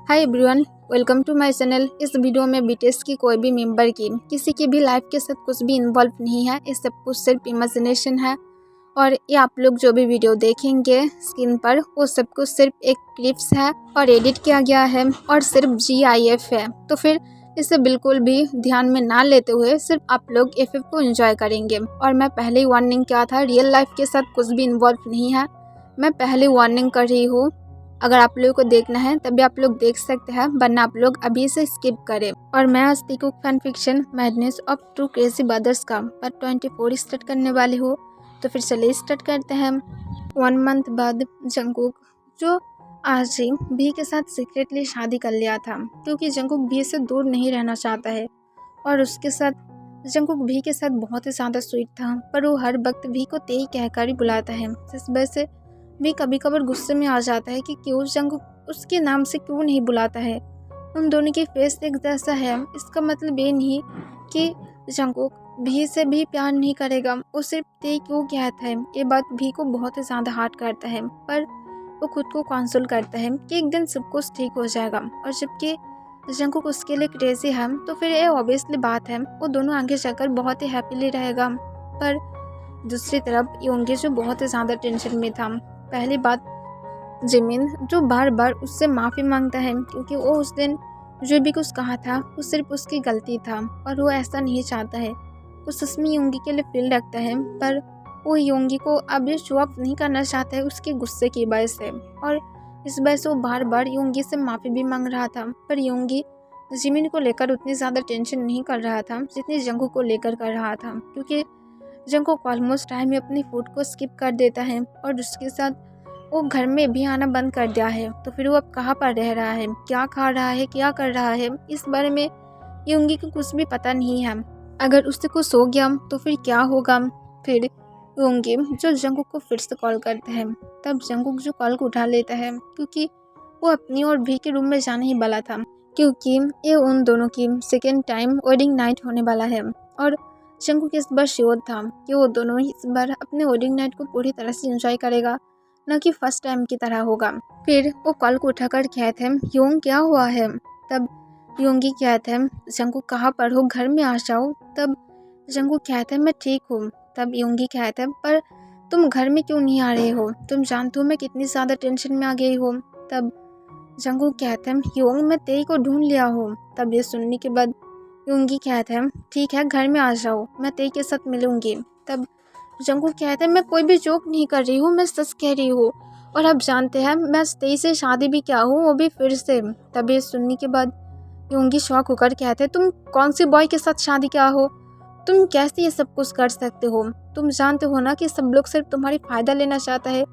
Hi everyone, welcome to my channel. इस video में BTS की कोई भी मेंबर की किसी की भी लाइफ के साथ कुछ भी इन्वॉल्व नहीं है। ये सब कुछ सिर्फ इमेजिनेशन है और ये आप लोग जो भी वीडियो देखेंगे स्क्रीन पर वो सब कुछ सिर्फ एक क्लिप्स है और एडिट किया गया है और सिर्फ GIF है। तो फिर इसे बिल्कुल भी ध्यान में ना लेते हुए सिर्फ आप लोग FF को एंजॉय करेंगे। और मैं पहले ही वार्निंग किया था, रियल लाइफ के साथ कुछ भी इन्वॉल्व नहीं है। मैं पहले वार्निंग कर रही हूँ। अगर आप लोगों को देखना है तभी आप लोग देख सकते हैं, वरना आप लोग अभी से स्किप करें। और मैं आज Kook fan fiction madness of two crazy brothers का पार्ट 24 स्टार्ट करने वाली हूँ। तो फिर चलिए स्टार्ट करते हैं। 1 मंथ बाद जंगकुक, जो आज ही भी के साथ सीक्रेटली शादी कर लिया था, क्योंकि जंगकुक भी से दूर नहीं रहना चाहता है। और उसके साथ जंगकुक भी के साथ बहुत ही ज़्यादा स्वीट था, पर वो हर वक्त भी को तेई कहकर ही बुलाता है। इस वजह से भी कभी कभार गुस्से में आ जाता है कि क्यों जंगकुक उसके नाम से क्यों नहीं बुलाता है। उन दोनों की फेस एक जैसा है, इसका मतलब ये नहीं कि जंगकुक भी से भी प्यार नहीं करेगा, वो सिर्फ ते क्यों कहता है। ये बात भी को बहुत ही ज़्यादा हार्ट करता है, पर वो खुद को कंसोल करता है कि एक दिन सब कुछ ठीक हो जाएगा। और जबकि जंगकुक उसके लिए क्रेजी है, तो फिर ये ऑब्वियसली बात है, वो दोनों आगे जाकर बहुत ही हैप्पीली रहेगा। पर दूसरी तरफ योंगी जो बहुत ही ज़्यादा टेंशन में था। पहली बात, जिमिन जो बार बार उससे माफ़ी मांगता है, क्योंकि वो उस दिन जो भी कुछ कहा था वो सिर्फ उसकी गलती था और वो ऐसा नहीं चाहता है। वो सच में योंगी के लिए फील रखता है, पर वो योंगी को अब ये शो अप नहीं करना चाहता है उसके गुस्से की वजह से। और इस वजह से वो बार बार योंगी से माफ़ी भी मांग रहा था। पर योंगी जिमिन को लेकर उतनी ज़्यादा टेंशन नहीं कर रहा था जितनी जंगकुक को लेकर कर रहा था, क्योंकि जंगकुक ऑलमोस्ट टाइम में अपनी फूड को स्किप कर देता है और उसके साथ वो घर में भी आना बंद कर दिया है। तो फिर वो अब कहाँ पर रह रहा है, क्या खा रहा है, क्या कर रहा है, इस बारे में योंगी को कुछ भी पता नहीं है। अगर उससे कुछ हो गया तो फिर क्या होगा। फिर योंगी जो जंगकुक को फिर से कॉल करता है, तब जंगकुक जो कॉल को उठा लेता है, क्योंकि वो अपनी और भी के रूम में जाने ही वाला था, क्योंकि ये उन दोनों की सेकेंड टाइम वेडिंग नाइट होने वाला है। और जंगकुक इस बार श्योर था कि वो दोनों इस बार अपने वेडिंग नाइट को पूरी तरह से एंजॉय करेगा, न कि फर्स्ट टाइम की तरह होगा। फिर वो कॉल को उठाकर कहते हैं, योंग क्या हुआ है। तब योंगी कहते हैं, जंगकुक कहाँ पर हो, घर में आ जाओ। तब जंगकुक कहते हैं, मैं ठीक हूँ। तब योंगी कहते हैं, पर तुम घर में क्यों नहीं आ रहे हो, तुम जानते हो मैं कितनी ज़्यादा टेंशन में आ गई हूँ। तब जंगकुक कहते हैं, योंग मैं तेई को ढूंढ लिया हूँ। तब ये सुनने के बाद योंगी कहते हैं, ठीक है घर में आ जाओ, मैं तेई के साथ मिलूंगी। तब जंगकुक कहते हैं, मैं कोई भी जोक नहीं कर रही हूँ, मैं सच कह रही हूँ। और अब जानते हैं मैं तेई से शादी भी क्या हूँ, वो भी फिर से। तब ये सुनने के बाद योंगी शॉक होकर कहते हैं, तुम कौन से बॉय के साथ शादी क्या हो, तुम कैसे ये सब कुछ कर सकते हो। तुम जानते हो ना कि सब लोग सिर्फ तुम्हारी फ़ायदा लेना चाहता है।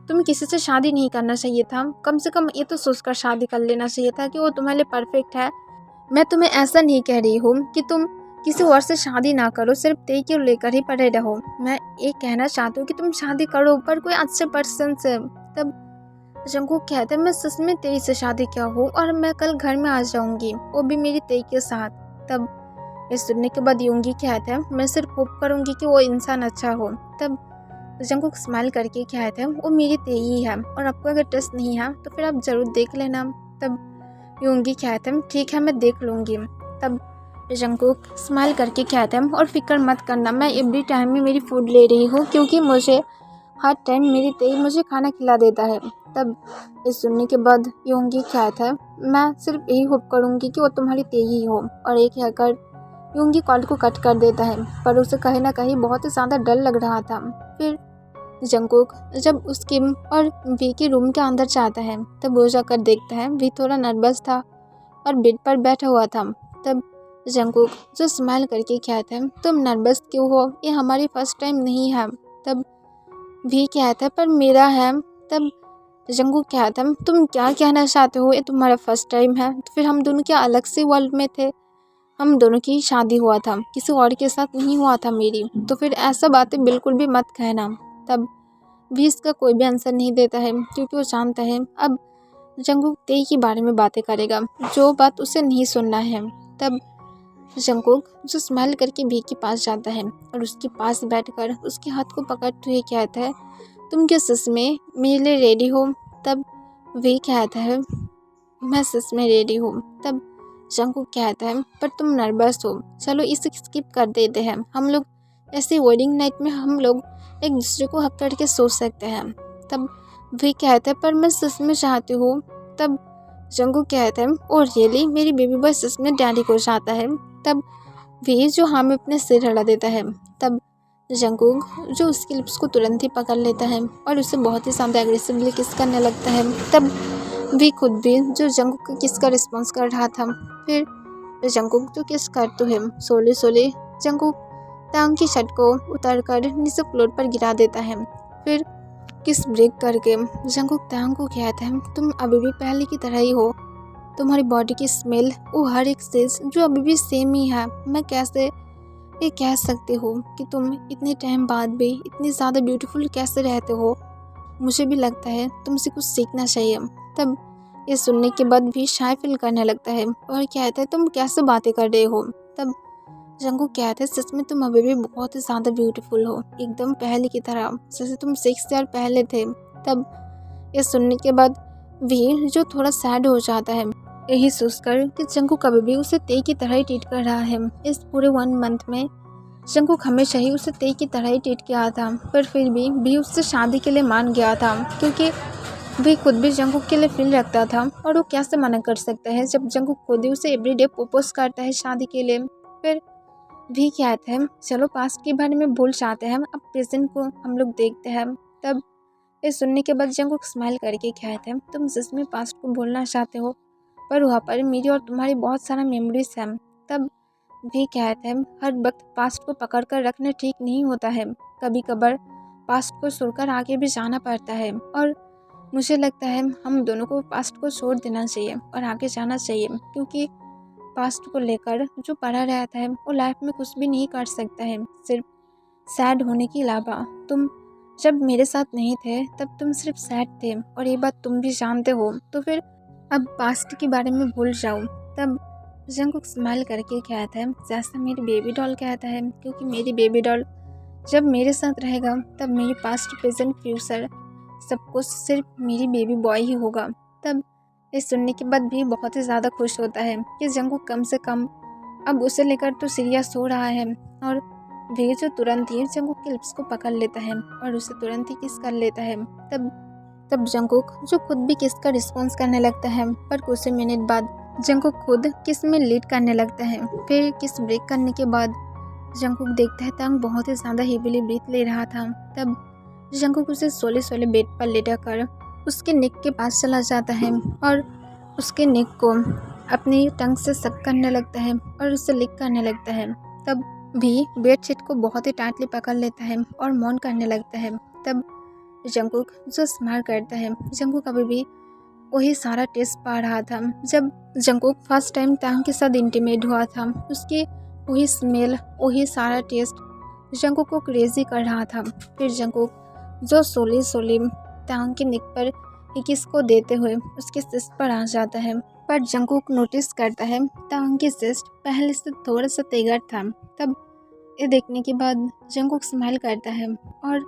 तुम्हें किसी से शादी नहीं करना चाहिए था, कम से कम ये तो सोचकर शादी कर लेना चाहिए था कि वो तुम्हारे लिए परफेक्ट है। मैं तुम्हें ऐसा नहीं कह रही हूँ कि तुम किसी और से शादी ना करो, सिर्फ तेई को लेकर ही पड़े रहो। मैं ये कहना चाहती हूँ कि तुम शादी करो, पर कोई अच्छे पर्सन से। तब जंगकुक कहते हैं, मैं सच में तेई से शादी किया हूँ और मैं कल घर में आ जाऊंगी, वो भी मेरी तेई के साथ। तब ये सुनने के बाद योंगी कहते हैं, मैं सिर्फ होप करूँगी कि वो इंसान अच्छा हो। तब जंगकुक स्माइल करके कहते हैं, वो मेरी तेई ही है और आपको अगर ट्रस्ट नहीं है तो फिर आप ज़रूर देख लेना। तब योंगी कहते हैं, ठीक है मैं देख लूँगी। तब जंगकुक स्माइल करके कहते हैं, और फिक्र मत करना, मैं एवरी टाइम में मेरी फूड ले रही हूँ, क्योंकि मुझे हर टाइम मेरी तेई मुझे खाना खिला देता है। तब इस सुनने के बाद योंगी कहता है, मैं सिर्फ यही होप करूँगी कि वो तुम्हारी तेई ही हो। और एक कहकर योंगी कॉल को कट कर देता है, पर उसे कहीं ना कहीं बहुत ही ज़्यादा डर लग रहा था। फिर जंगकुक जब उस किम और वी के रूम के अंदर जाता है, तब वो जाकर देखता है वी थोड़ा नर्वस था और बेड पर बैठा हुआ था। तब जंगकुक जो स्माइल करके कहता है, तुम नर्वस क्यों हो, ये हमारी फर्स्ट टाइम नहीं है। तब वी कहता है, पर मेरा है। तब जंगकुक कहता है, तुम क्या कहना चाहते हो, ये तुम्हारा फर्स्ट टाइम है। तो फिर हम दोनों क्या अलग से वर्ल्ड में थे, हम दोनों की शादी हुआ था, किसी और के साथ नहीं हुआ था मेरी। तो फिर ऐसा बातें बिल्कुल भी मत कहना। तब भी इसका कोई भी आंसर नहीं देता है, क्योंकि वो जानता है अब जंगकुक तेई के बारे में बातें करेगा, जो बात उसे नहीं सुनना है। तब जंगकुक जो स्माइल करके वी के पास जाता है और उसके पास बैठकर उसके हाथ को पकड़ते हुए कहता है, तुम क्या सच में मेरे लिए रेडी हो। तब वी कहता है, मैं सच में रेडी हूँ। तब जंगकुक कहता है पर तुम नर्वस हो, चलो इसे स्किप कर देते हैं। हम लोग ऐसे वेडिंग नाइट में हम लोग एक दूसरे को हक करके सो सकते हैं। तब वी कहता है पर मैं सच में चाहती हूँ। तब जंगकुक कहता है और रियली मेरी बेबी बॉय सच में डैडी को चाहता है। तब वी जो हाँ में अपने सिर हिला देता है। तब जंगकुक जो उसकी लिप्स को तुरंत ही पकड़ लेता है और उसे बहुत ही ज़्यादा एग्रेसिवली किस करने लगता है। तब वी खुद भी जो जंगकुक के किस का रिस्पॉन्स कर रहा था। फिर जंगकुक तो किस कर तो है सोले सोले जंगकुक टांग की शर्ट को उतार कर नीचे फ्लोर पर गिरा देता है। फिर किस ब्रेक करके जंगकुक टांग को कहता है तुम अभी भी पहले की तरह ही हो, तुम्हारी बॉडी की स्मेल वो हर एक चीज़ जो अभी भी सेम ही है। मैं कैसे ये कह सकती हूँ कि तुम इतने टाइम बाद भी इतनी ज़्यादा ब्यूटीफुल कैसे रहते हो। मुझे भी लगता है तुमसे कुछ सीखना चाहिए। तब ये सुनने के बाद भी शाय फील करने लगता है और कहता है तुम कैसे बातें कर रहे हो। तब जंगकुक कहता है सच में तुम अभी भी बहुत ही ज़्यादा ब्यूटीफुल हो, एकदम पहले की तरह जैसे तुम 6 ईयर पहले थे। तब ये सुनने के बाद वी जो थोड़ा सैड हो जाता है यही सोचकर कि जंगकुक अभी भी उसे ते की तरह ही ट्रीट कर रहा है। इस पूरे 1 मंथ में जंगकुक हमेशा ही उसे ते की तरह ही ट्रीट किया था, पर फिर भी उससे शादी के लिए मान गया था क्योंकि वी खुद भी जंगकुक के लिए फील रखता था और वो कैसे मना कर सकता है जब जंगकुक खुद ही उसे एवरीडे प्रपोज करता है शादी के लिए। फिर वी कहते हैं चलो पास्ट के बारे में भूल जाते हैं, अब प्रेजेंट को हम लोग देखते हैं। तब ये सुनने के बाद जंगकुक स्माइल करके कहते हैं तुम सच में पास्ट को भूलना चाहते हो, पर वहाँ पर मेरी और तुम्हारी बहुत सारा मेमोरीज हैं। तब भी कहते हैं हर वक्त पास्ट को पकड़ कर रखना ठीक नहीं होता है, कभी कभार पास्ट को छोड़कर आगे भी जाना पड़ता है। और मुझे लगता है हम दोनों को पास्ट को छोड़ देना चाहिए और आगे जाना चाहिए, क्योंकि पास्ट को लेकर जो पड़ा रहता है वो लाइफ में कुछ भी नहीं कर सकता है, सिर्फ सैड होने के अलावा। तुम जब मेरे साथ नहीं थे तब तुम सिर्फ सैड थे और ये बात तुम भी जानते हो, तो फिर अब पास्ट के बारे में भूल जाओ। तब जंगकुक स्माइल करके कहता है जैसा मेरी बेबी डॉल कहता है, क्योंकि मेरी बेबी डॉल जब मेरे साथ रहेगा तब मेरी पास्ट प्रेजेंट फ्यूचर सब कुछ सिर्फ मेरी बेबी बॉय ही होगा। तब इस सुनने के बाद भी बहुत ही ज़्यादा खुश होता है कि जंगकुक कम से कम अब उसे लेकर तो सीरियस हो रहा है। और वे जो तुरंत ही जंगकुक के लिप्स को पकड़ लेता है और उसे तुरंत ही किस कर लेता है। तब जंगकुक जो खुद भी किस का रिस्पॉन्स करने लगता है, पर कुछ मिनट बाद जंगकुक खुद किस में लीड करने लगता है। फिर किस ब्रेक करने के बाद जंगकुक देखता है तांग बहुत ही ज़्यादा हेवीली ब्रीथ ले रहा था। तब जंगकुक उसे सोले सोले बेड पर लेटा कर उसके नेक के पास चला जाता है और उसके नेक को अपनी टंग से सक करने लगता है और उसे लिक करने लगता है। तब भी बेडशीट को बहुत ही टाइटली पकड़ लेता है और मौन करने लगता है। तब जंगकुक जो स्माइल करता है, जंगकुक अभी भी वही सारा टेस्ट पा रहा था जब जंगकुक फर्स्ट टाइम तांग के साथ इंटीमेट हुआ था। उसकी वही स्मेल वही सारा टेस्ट जंगकुक को क्रेजी कर रहा था। फिर जंगकुक जो सोली सोली तांग के नेक पर किस को देते हुए उसके सिस्ट पर आ जाता है, पर जंगकुक नोटिस करता है तांग की सिस्ट पहले से थोड़ा सा तेगर था। तब ये देखने के बाद जंगकुक स्माइल करता है और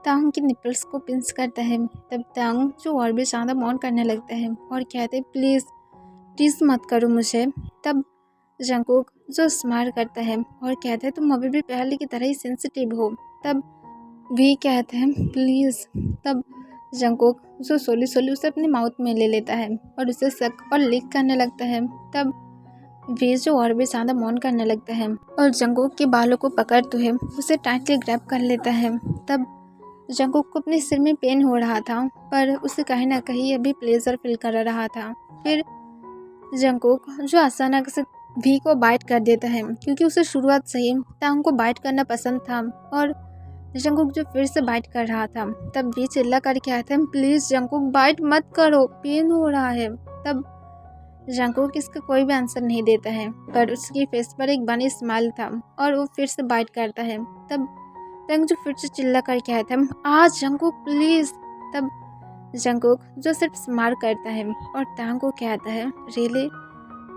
तांग के निपल्स को पिंच करता है। तब तांग जो और भी ज़्यादा मौन करने लगता है और कहते प्लीज़ प्लीज़ मत करो मुझे। तब जंगकुक जो स्माइल करता है और कहता है तुम अभी भी पहले की तरह ही सेंसिटिव हो। तब वी कहते हैं प्लीज़। तब जंगकुक जो सोली सोली उसे अपने माउथ में ले लेता है और उसे सक और लिक करने लगता है। तब वी जो और भी ज़्यादा मौन करने लगता है और जंगकुक के बालों को पकड़ते हुए उसे टाइटली ग्रैब कर लेता है। तब जंगकुक को अपने सिर में पेन हो रहा था, पर उसे कहीं ना कहीं अभी प्लेजर फील कर रहा था। फिर जंगकुक जो अचानक से वी को बाइट कर देता है, क्योंकि उसे शुरुआत से ही टांग को बाइट करना पसंद था और जंगकुक जो फिर से बाइट कर रहा था। तब वी चिल्ला करके आता है प्लीज़ जंगकुक बाइट मत करो, पेन हो रहा है। तब जंगकुक इसका कोई भी आंसर नहीं देता है, पर उसकी फेस पर एक बनी स्माइल था और वो फिर से बाइट करता है। तब टांग जो फिर से चिल्ला करके आया था आज जंगकुक प्लीज़। तब जंगकुक जो सिर्फ स्माइल करता है और टांग को कहता है रियली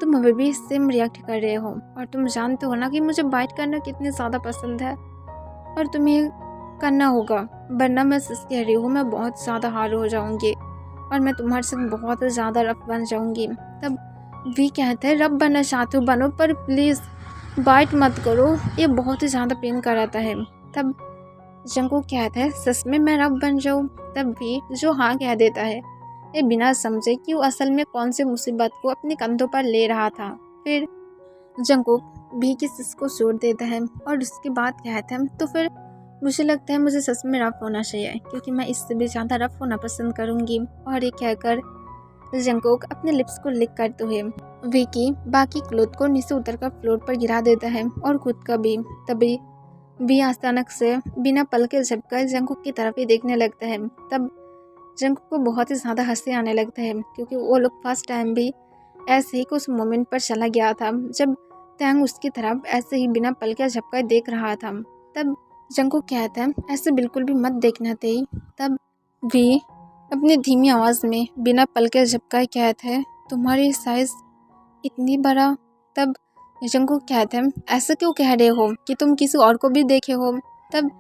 तुम अभी भी सेम रिएक्ट कर रहे हो और तुम जानते हो ना कि मुझे बाइट करना कितनी ज़्यादा पसंद है और तुम्हें करना होगा, वरना मैं सच कह रही हूँ मैं बहुत ज़्यादा हार हो जाऊँगी। और मैं तुम्हारे साथ बहुत ज़्यादा रफ बन जाऊँगी। तब वी कहते हैं रफ बनना चाहते हो बनो, पर प्लीज़ बाइट मत करो, ये बहुत ही ज़्यादा पेन कराता है। तब जंगकुक कहता है सच में मैं रफ बन जाऊँ? तब भी जो हाँ कह देता है, ये बिना समझे कि वो असल में कौन सी मुसीबत को अपने कंधों पर ले रहा था। फिर जंगकुक भी किस को छोड़ देता है और उसके बाद कहता है तो फिर मुझे लगता है मुझे सच में रफ होना चाहिए, क्योंकि मैं इससे भी ज़्यादा रफ होना पसंद करूँगी। और ये कहकर जंगकुक अपने लिप्स को लिक करते हुए विकी बाकी क्लोथ को नीचे उतरकर फ्लोर पर गिरा देता है और खुद का भी। तभी भी अचानक से बिना पल के झपकर जंगकुक की तरफ ही देखने लगता है। तब जंगकुक को बहुत ही ज़्यादा हंसी आने लगता है, क्योंकि वो लोग फर्स्ट टाइम भी ऐसे ही कुछ मोमेंट पर चला गया था जब टैंग उसकी तरफ ऐसे ही बिना पल के झपकर देख रहा था। तब जंगकुक कहता है ऐसे बिल्कुल भी मत देखना थे। तब भी अपनी धीमी आवाज़ में बिना पल के झपका कहता है तुम्हारी साइज इतनी बड़ा। तब जंगकुक कहते हैं ऐसा क्यों कह रहे हो कि तुम किसी और को भी देखे हो? तब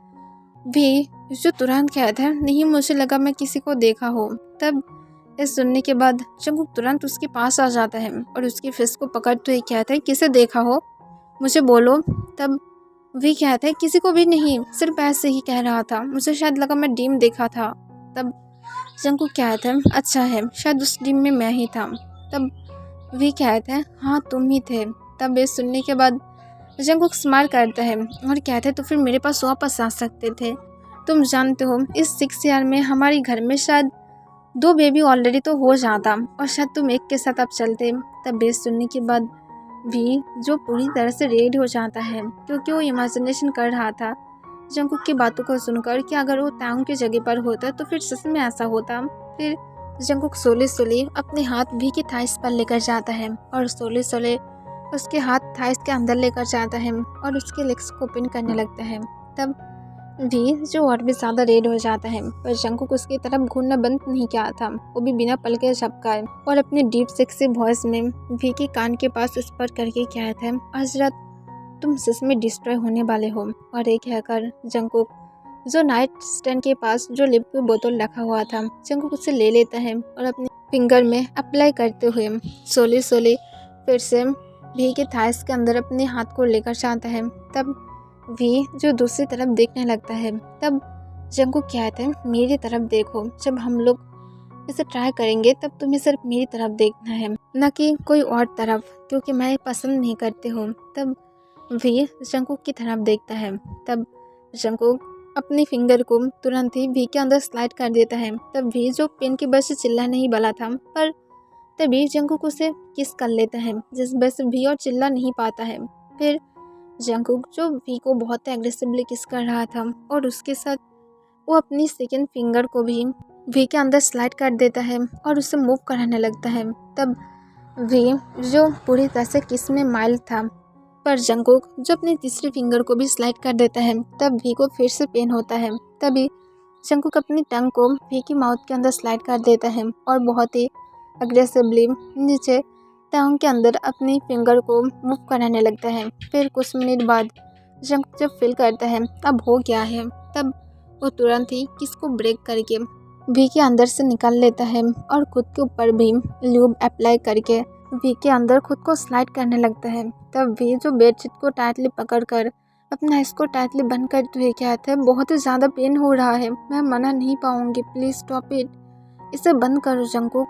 भी जो तुरंत कहता है नहीं मुझे लगा मैं किसी को देखा हो। तब इस सुनने के बाद जंगकुक तुरंत उसके पास आ जाता है और उसकी फेस को पकड़ते हुए कहता है किसे देखा हो, मुझे बोलो। तब वी कहता है किसी को भी नहीं, सिर्फ ऐसे ही कह रहा था, मुझे शायद लगा मैं ड्रीम देखा था। तब जंगकुक कहता है अच्छा है, शायद उस ड्रीम में मैं ही था। तब वी कहता है हाँ तुम ही थे। तब ये सुनने के बाद जंगकुक स्माइल करता है और कहता है तो फिर मेरे पास वापस आ सकते थे। तुम जानते हो इस 6 ईयर में हमारे घर में शायद 2 बेबी ऑलरेडी तो हो जाता और शायद तुम एक के साथ अब चलते। तब ये सुनने के बाद भी जो पूरी तरह से रेड हो जाता है, क्योंकि वो इमेजिनेशन कर रहा था जंगकुक की बातों को सुनकर कि अगर वो तांग की जगह पर होता तो फिर सच में ऐसा होता। फिर जंगकुक सोले सोले अपने हाथ भी की थाइस पर लेकर जाता है और सोले सोले उसके हाथ थाइस के अंदर लेकर जाता है और उसके लेग्स को ओपन करने लगता है। तब भी जो और भी ज़्यादा रेड हो जाता है, पर जंगकुक उसकी तरफ घूरना बंद नहीं किया था, वो भी बिना पल के झपकाए और अपने डीप सेक्सी वॉइस में वी के कान के पास स्पर करके कहता है आज रात तुम सच में डिस्ट्रॉय होने वाले हो। और एक कहकर जंगकुक जो नाइट स्टैंड के पास जो लिप की बोतल रखा हुआ था जंगकुक उसे ले लेता है और अपने फिंगर में अप्लाई करते हुए सोले सोले फिर से वी के थाइस के अंदर अपने हाथ को लेकर जाता है। तब वी जो दूसरी तरफ देखने लगता है। तब जंगकुक कहते हैं मेरी तरफ देखो, जब हम लोग इसे ट्राई करेंगे तब तुम्हें सिर्फ मेरी तरफ देखना है, न कि कोई और तरफ, क्योंकि मैं पसंद नहीं करती हूँ। तब वी जंगकुक की तरफ देखता है। तब जंगकुक अपनी फिंगर को तुरंत ही वी के अंदर स्लाइड कर देता है। तब वी जो पेन की वजह से चिल्ला नहीं वाला था, पर तभी जंगकुक उसे किस कर लेता है, जिस वजह से वी और चिल्ला नहीं पाता है। फिर जंगकुक जो वी को बहुत एग्रेसिवली किस कर रहा था और उसके साथ वो अपनी सेकंड फिंगर को भी वी के अंदर स्लाइड कर देता है और उसे मूव कराने लगता है। तब वी जो पूरी तरह से किस में माइल था, पर जंगकुक जो अपनी तीसरी फिंगर को भी स्लाइड कर देता है। तब वी को फिर से पेन होता है। तभी जंगकुक अपनी टंग को वी की माउथ के अंदर स्लाइड कर देता है और बहुत ही अग्रेसिवली नीचे टांग के अंदर अपनी फिंगर को मूव कराने लगता है। फिर कुछ मिनट बाद जंगकुक जब फील करता है अब हो गया है, तब वो तुरंत ही किसको ब्रेक करके वी के अंदर से निकाल लेता है और खुद के ऊपर भी ल्यूब अप्लाई करके वी के अंदर खुद को स्लाइड करने लगता है। तब वी जो बेडशीट को टाइटली पकड़कर अपना इसको टाइटली बंद करते हुए कहते हैं बहुत ही ज़्यादा पेन हो रहा है, मैं मना नहीं पाऊंगी, प्लीज़ स्टॉप इट, इसे बंद करो जंगकुक,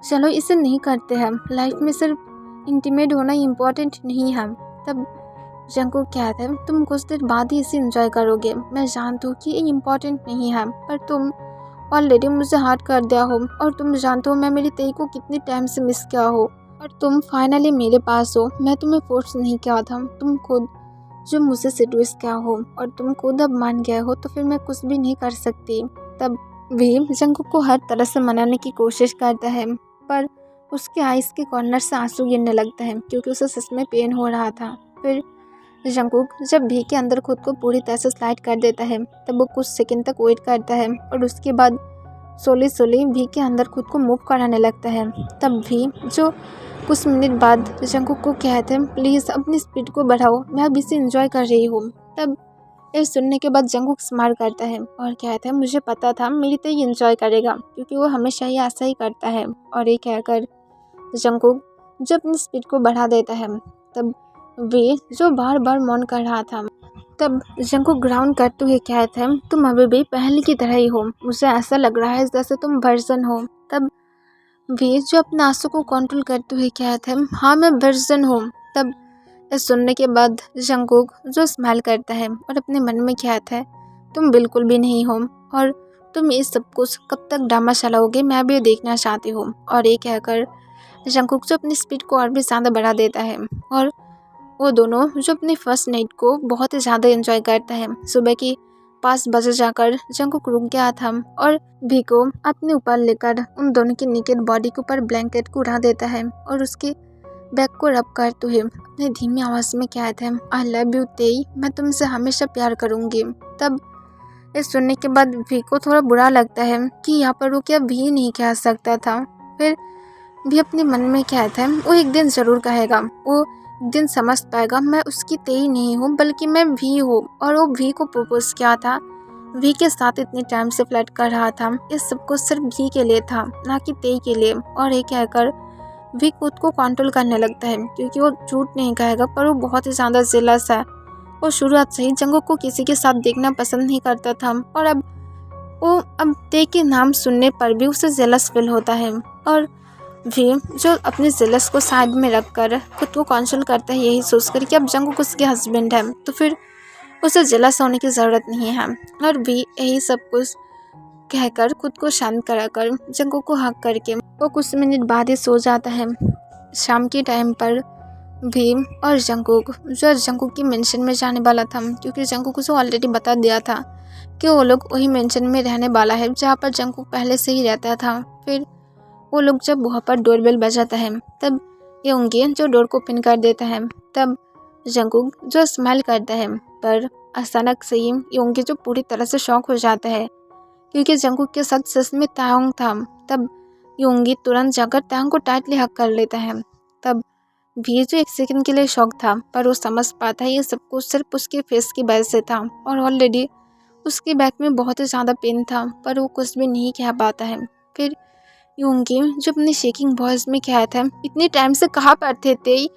चलो इसे नहीं करते हैं, लाइफ में सिर्फ इंटीमेट होना इम्पोर्टेंट नहीं है। तब जंगकुक कहता है तुम कुछ देर बाद ही इसे एंजॉय करोगे, मैं जानती हूँ कि ये इम्पोर्टेंट नहीं है, पर तुम ऑलरेडी मुझे हार्ट कर दिया हो और तुम जानते हो मैं मेरी तेई को कितनी टाइम से मिस किया हो और तुम फाइनली मेरे पास हो, मैं तुम्हें फोर्स नहीं किया था, तुम खुद जो मुझसे सेड्यूस किया हो और तुम खुद अब मान गए हो, तो फिर मैं कुछ भी नहीं कर सकती। तब वी जंगकुक को हर तरह से मनाने की कोशिश करता है, पर उसके आइस के कॉर्नर से आंसू गिरने लगता है क्योंकि उसे सच में पेन हो रहा था। फिर जंगकुक जब वी के अंदर खुद को पूरी तरह से स्लाइड कर देता है, तब वो कुछ सेकंड तक वेट करता है और उसके बाद सोली सोली वी के अंदर खुद को मूव कराने लगता है। तब वी जो कुछ मिनट बाद जंगकुक को कहते हैं प्लीज़ अपनी स्पीड को बढ़ाओ, मैं अब इसे एंजॉय कर रही हूँ। तब ये सुनने के बाद जंगकुक स्माइल करता है और कहता है मुझे पता था मेरी तो ये इंजॉय करेगा क्योंकि वो हमेशा ही ऐसा ही करता है। और ये कहकर जंगकुक जो अपनी स्पीड को बढ़ा देता है, तब वे जो बार बार मौन कर रहा था, तब जंगकुक ग्राउंड करते हुए कहते हैं तुम अभी भी पहले की तरह ही हो, मुझे ऐसा लग रहा है जैसे तुम वर्जन हो। तब वे जो अपने आंसू को कंट्रोल करते हुए कहते हैं हाँ मैं वर्जन हूँ। तब ये सुनने के बाद जंगकुक जो स्माइल करता है और अपने मन में कहता है तुम बिल्कुल भी नहीं हो और तुम ये सब कुछ कब तक ड्रामा चलाओगे, मैं भी देखना चाहती हूँ। और ये कहकर जंगकुक जो अपनी स्पीड को और भी ज़्यादा बढ़ा देता है और वो दोनों जो अपनी फर्स्ट नाइट को बहुत ही ज़्यादा एंजॉय करता है। सुबह की 5 बजे जाकर जंगकुक रुक गया था और भी को अपने ऊपर लेकर उन दोनों की निकेट बॉडी के ऊपर ब्लैंकेट को उड़ा देता है और उसके बैक को रब करते हुए अपने धीमी आवाज़ में कहते हैं आई लव यू तेई, मैं तुमसे हमेशा प्यार करूँगी। तब ये सुनने के बाद भी को थोड़ा बुरा लगता है कि यहाँ पर वो क्या भी नहीं कह सकता था। फिर भी अपने मन में कहता है वो एक दिन ज़रूर कहेगा, वो एक दिन समझ पाएगा मैं उसकी तेई नहीं हूँ बल्कि मैं भी हूँ। और वो भी को प्रपोज किया था, भी के साथ इतने टाइम से फ्लर्ट कर रहा था, ये सब कुछ सिर्फ भी के लिए था ना कि तेई के लिए। और ये कहकर भी खुद को कंट्रोल करने लगता है क्योंकि वो झूठ नहीं कहेगा पर वो बहुत ही ज़्यादा जेलस है। वो शुरुआत से ही जंगकुक को किसी के साथ देखना पसंद नहीं करता था और अब तेई के नाम सुनने पर भी उसे जेलस फील होता है। और भी जो अपने जेलस को साइड में रखकर खुद को कंट्रोल करता है यही सोचकर कि अब जंगकुक उसके हस्बैंड है तो फिर उसे जेलस होने की ज़रूरत नहीं है। और भी यही सब कुछ कहकर खुद को शांत कराकर जंगकुक को हक करके वो कुछ मिनट बाद ही सो जाता है। शाम के टाइम पर भी और जंगकुक की मेंशन में जाने वाला था क्योंकि जंगकुक उसे ऑलरेडी बता दिया था कि वो लोग वही मेंशन में रहने वाला है जहाँ पर जंगकुक पहले से ही रहता था। फिर वो लोग जब वहाँ पर डोरबेल बजाता है तब योंगी जो डोर को ओपन कर देता है। तब जंगकुक जो स्माइल करता है पर अचानक से ही योंगी जो पूरी तरह से शॉक हो जाता है क्योंकि जंगकुक के साथ सच में तायोंग था। तब योंगी तुरंत जाकर तायोंग को टाइटली हक कर लेता है। तब भी जो एक सेकंड के लिए शॉक था पर वो समझ पाता है ये सब कुछ सिर्फ उसके फेस की वजह से था और ऑलरेडी उसके बैक में बहुत ही ज़्यादा पेन था पर वो कुछ भी नहीं कह पाता है। फिर योंगी जो अपनी शेकिंग वॉइस में कहता है इतने टाइम से कहाँ पर थे तेई,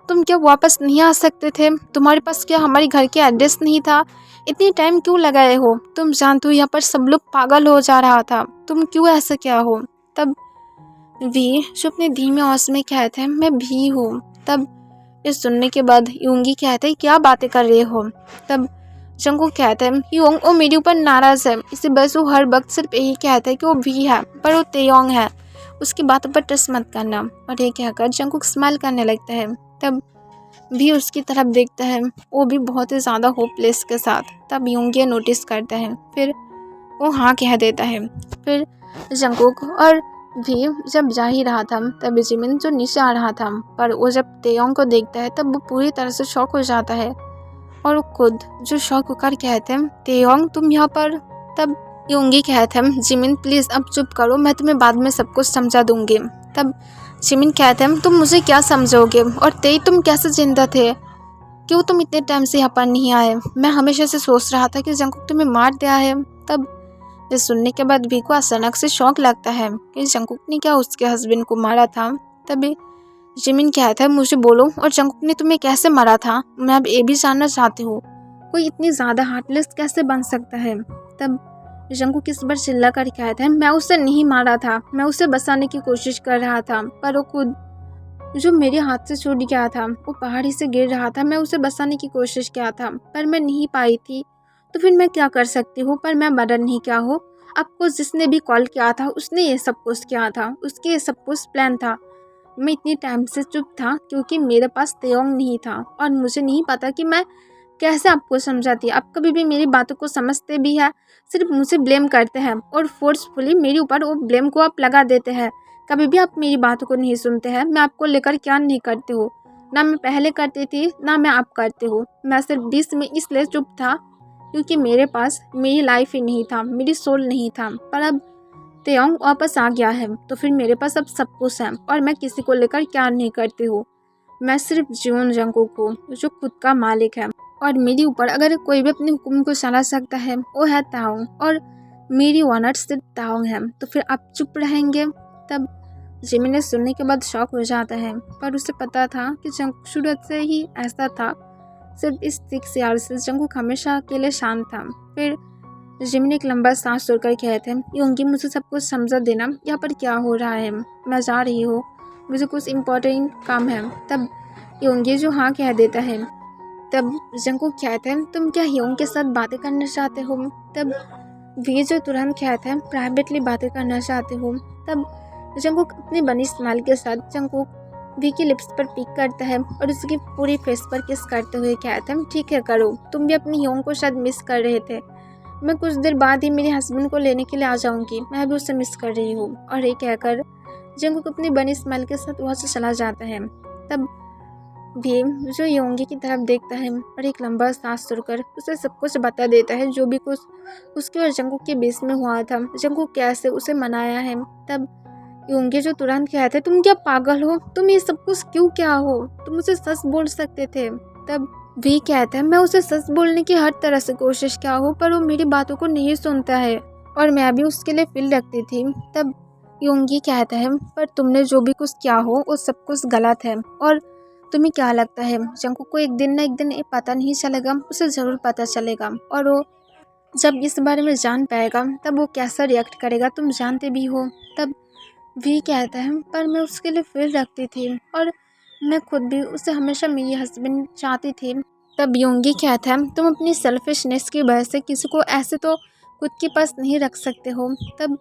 तुम क्या वापस नहीं आ सकते थे, तुम्हारे पास क्या हमारे घर के एड्रेस नहीं था, इतनी टाइम क्यों लगाए हो, तुम जानते हो यहाँ पर सब लोग पागल हो जा रहा था, तुम क्यों ऐसा क्या हो। तब वी जो अपने धीमे आवाज़ में कहते हैं मैं भी हूँ। तब ये सुनने के बाद योंगी कहते हैं क्या बातें कर रहे हो। तब जंगकुक कहता है योंग वो मेरे ऊपर नाराज़ है, इसी वजह से वो हर वक्त सिर्फ यही कहता है कि वो भी है पर वो तेयोंग है, उसकी बातों पर ट्रस्ट मत करना। और ये कहकर जंगकुक स्माइल करने लगता है। तब भी उसकी तरफ देखता है, वो भी बहुत ही ज़्यादा होपलेस के साथ। तब योंगी नोटिस करता है, फिर वो हाँ कह देता है। फिर जंगकुक और भी जब जा ही रहा था तब जिमिन जो नीचे आ रहा था पर वो जब तेयोंग को देखता है तब वो पूरी तरह से शॉक हो जाता है और वो खुद जो शॉक होकर कहते हैं तेयोंग तुम यहाँ पर। तब योंगी कहते हैं जिमिन प्लीज़ अब चुप करो, मैं तुम्हें बाद में सब कुछ समझा दूंगी। तब जिमिन कहते हैं तुम मुझे क्या समझोगे, और तेई तुम कैसे जिंदा थे, क्यों तुम इतने टाइम से यहाँ पर नहीं आए, मैं हमेशा से सोच रहा था कि जंगकुक तुम्हें मार दिया है। तब ये सुनने के बाद भी को अचानक से शौक लगता है कि जंगकुक ने क्या उसके हस्बैंड को मारा था। तभी जिमिन कहता है मुझे बोलो और जंगकुक ने तुम्हें कैसे मारा था, मैं अब ये भी जानना चाहती हूँ, कोई इतनी ज़्यादा हार्टलेस कैसे बन सकता है। तब जंगकुक इस बार चिल्ला कर कहता है मैं उसे नहीं मारा था, मैं उसे बचाने की कोशिश कर रहा था पर वो खुद जो मेरे हाथ से छूट गया था, वो पहाड़ी से गिर रहा था, मैं उसे बचाने की कोशिश किया था पर मैं नहीं पाई थी, तो फिर मैं क्या कर सकती हूँ, पर मैं मर्डर नहीं किया हूँ। आपको जिसने भी कॉल किया था उसने ये सब कुछ किया था, उसके ये सब कुछ प्लान था। मैं इतनी टाइम से चुप था क्योंकि मेरे पास तेयोंग नहीं था और मुझे नहीं पता कि मैं कैसे आपको समझाती। आप कभी भी मेरी बातों को समझते भी है, सिर्फ मुझे ब्लेम करते हैं और फोर्सफुली मेरे ऊपर वो ब्लेम को आप लगा देते हैं। कभी भी आप मेरी बातों को नहीं सुनते हैं। मैं आपको लेकर क्या नहीं करती हूँ, ना मैं पहले करती थी ना मैं आप करती हूँ। मैं सिर्फ 20 में इसलिए चुप था क्योंकि मेरे पास मेरी लाइफ ही नहीं था, मेरी सोल नहीं था। पर अब तेयोंग वापस आ गया है तो फिर मेरे पास अब सब कुछ है और मैं किसी को लेकर क्या नहीं करती हूँ। मैं सिर्फ जियोन जंगकुक हूँ जो खुद का मालिक है और मेरे ऊपर अगर कोई भी अपने हुक्म को चला सकता है वो है ताओ, और मेरी ओनर सिर्फ ताओ है, तो फिर आप चुप रहेंगे। तब जिमी ने सुनने के बाद शॉक हो जाता है, पर उसे पता था कि जंगकुक शुरू से ही ऐसा था। सिर्फ इस 6 ईयर से जंगकुक हमेशा अकेले शांत था। फिर जिमी ने एक लंबा सांस छोड़कर कहते हैं, योंगी मुझे सब कुछ समझा देना, यहाँ पर क्या हो रहा है, मैं जा रही हूँ, मुझे कुछ इम्पोर्टेंट काम है। तब योंगी जो हाँ कह देता है। तब जंगकुक कहते हैं, तुम क्या ह्योंग के साथ बातें करना चाहते हो? तब वी जो तुरंत कहते हैं, प्राइवेटली बातें करना चाहते हो? तब जंगकुक अपनी बनी स्माइल के साथ जंगकुक वी की लिप्स पर पिक करता है और उसकी पूरी फेस पर किस करते हुए कहते हैं, ठीक है करो, तुम भी अपनी ह्योंग को शायद मिस कर रहे थे, मैं कुछ देर बाद ही मेरे हस्बैंड को लेने के लिए आ जाऊंगी, मैं भी उसे मिस कर रही हूँ। और ये कहकर जंगकुक अपनी बनी स्माइल के साथ वहाँ से चला जाता है। तब वी जो योंगी की तरफ देखता है और एक लंबा सांस छोड़कर उसे सब कुछ बता देता है, जो भी कुछ उसके और जंगकुक के बीच में हुआ था, जंगकुक कैसे उसे मनाया है। तब योंगी जो तुरंत कहते हैं, तुम क्या पागल हो, तुम ये सब कुछ क्यों क्या हो, तुम उसे सच बोल सकते थे। तब वी कहता है, मैं उसे सच बोलने की हर तरह से कोशिश किया हूँ, पर वो मेरी बातों को नहीं सुनता है और मैं भी उसके लिए फील रखती थी। तब योंगी कहता है, पर तुमने जो भी कुछ किया हो वो सब कुछ गलत है, और तुम्हें क्या लगता है जंगकुक को एक दिन ना एक दिन ये पता नहीं चलेगा? उसे ज़रूर पता चलेगा, और वो जब इस बारे में जान पाएगा तब वो कैसा रिएक्ट करेगा, तुम जानते भी हो। तब वी कहता है, पर मैं उसके लिए फील रखती थी और मैं खुद भी उसे हमेशा मेरी हस्बैंड चाहती थी। तब योंगी कहता है, तुम अपनी सेल्फिशनेस की वजह से किसी को ऐसे तो खुद के पास नहीं रख सकते हो। तब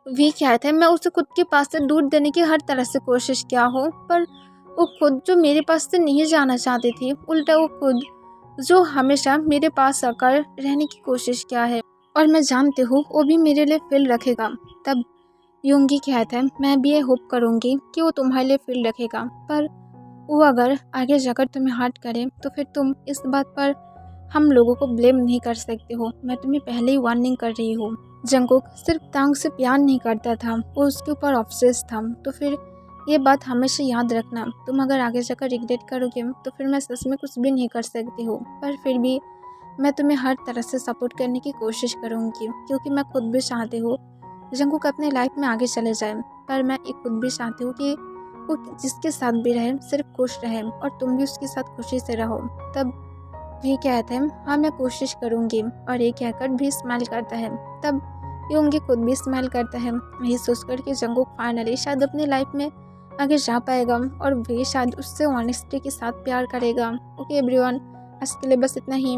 वी कहता है, मैं उसे खुद के पास से दूर देने की हर तरह से कोशिश किया हो, पर वो खुद जो मेरे पास से नहीं जाना चाहती थी, उल्टा वो खुद जो हमेशा मेरे पास आकर रहने की कोशिश किया है, और मैं जानती हूँ वो भी मेरे लिए फील रखेगा। तब योंगी कहता है, मैं भी ये होप करूँगी कि वो तुम्हारे लिए फील रखेगा, पर वो अगर आगे जाकर तुम्हें हर्ट करे तो फिर तुम इस बात पर हम लोगों को ब्लेम नहीं कर सकते हो, मैं तुम्हें पहले ही वार्निंग कर रही हूँ। जंगकुक सिर्फ तांग से प्यार नहीं करता था, वो उसके ऊपर ऑब्सेस था, तो फिर ये बात हमेशा याद रखना, तुम अगर आगे जाकर रिग्रेट करोगे तो फिर मैं सच में कुछ भी नहीं कर सकती हूँ, पर फिर भी मैं तुम्हें हर तरह से सपोर्ट करने की कोशिश करूँगी, क्योंकि मैं खुद भी चाहती हूँ जंगकुक अपनी लाइफ में आगे चले जाए, पर मैं ये खुद भी चाहती हूँ कि वो जिसके साथ भी रहे सिर्फ खुश रहे, और तुम भी उसके साथ खुशी से रहो। तब भी कहते हैं, हाँ मैं कोशिश करूँगी, और ये कहकर भी स्माइल करता है। तब योंगी खुद भी स्माइल करता है, यही सोचकर कि जंगकुक फाइनली शायद अपनी लाइफ में आगे जा पाएगा और वे शायद उससे ऑनेस्टी के साथ प्यार करेगा। ओके एवरीवन, आज के लिए बस इतना ही।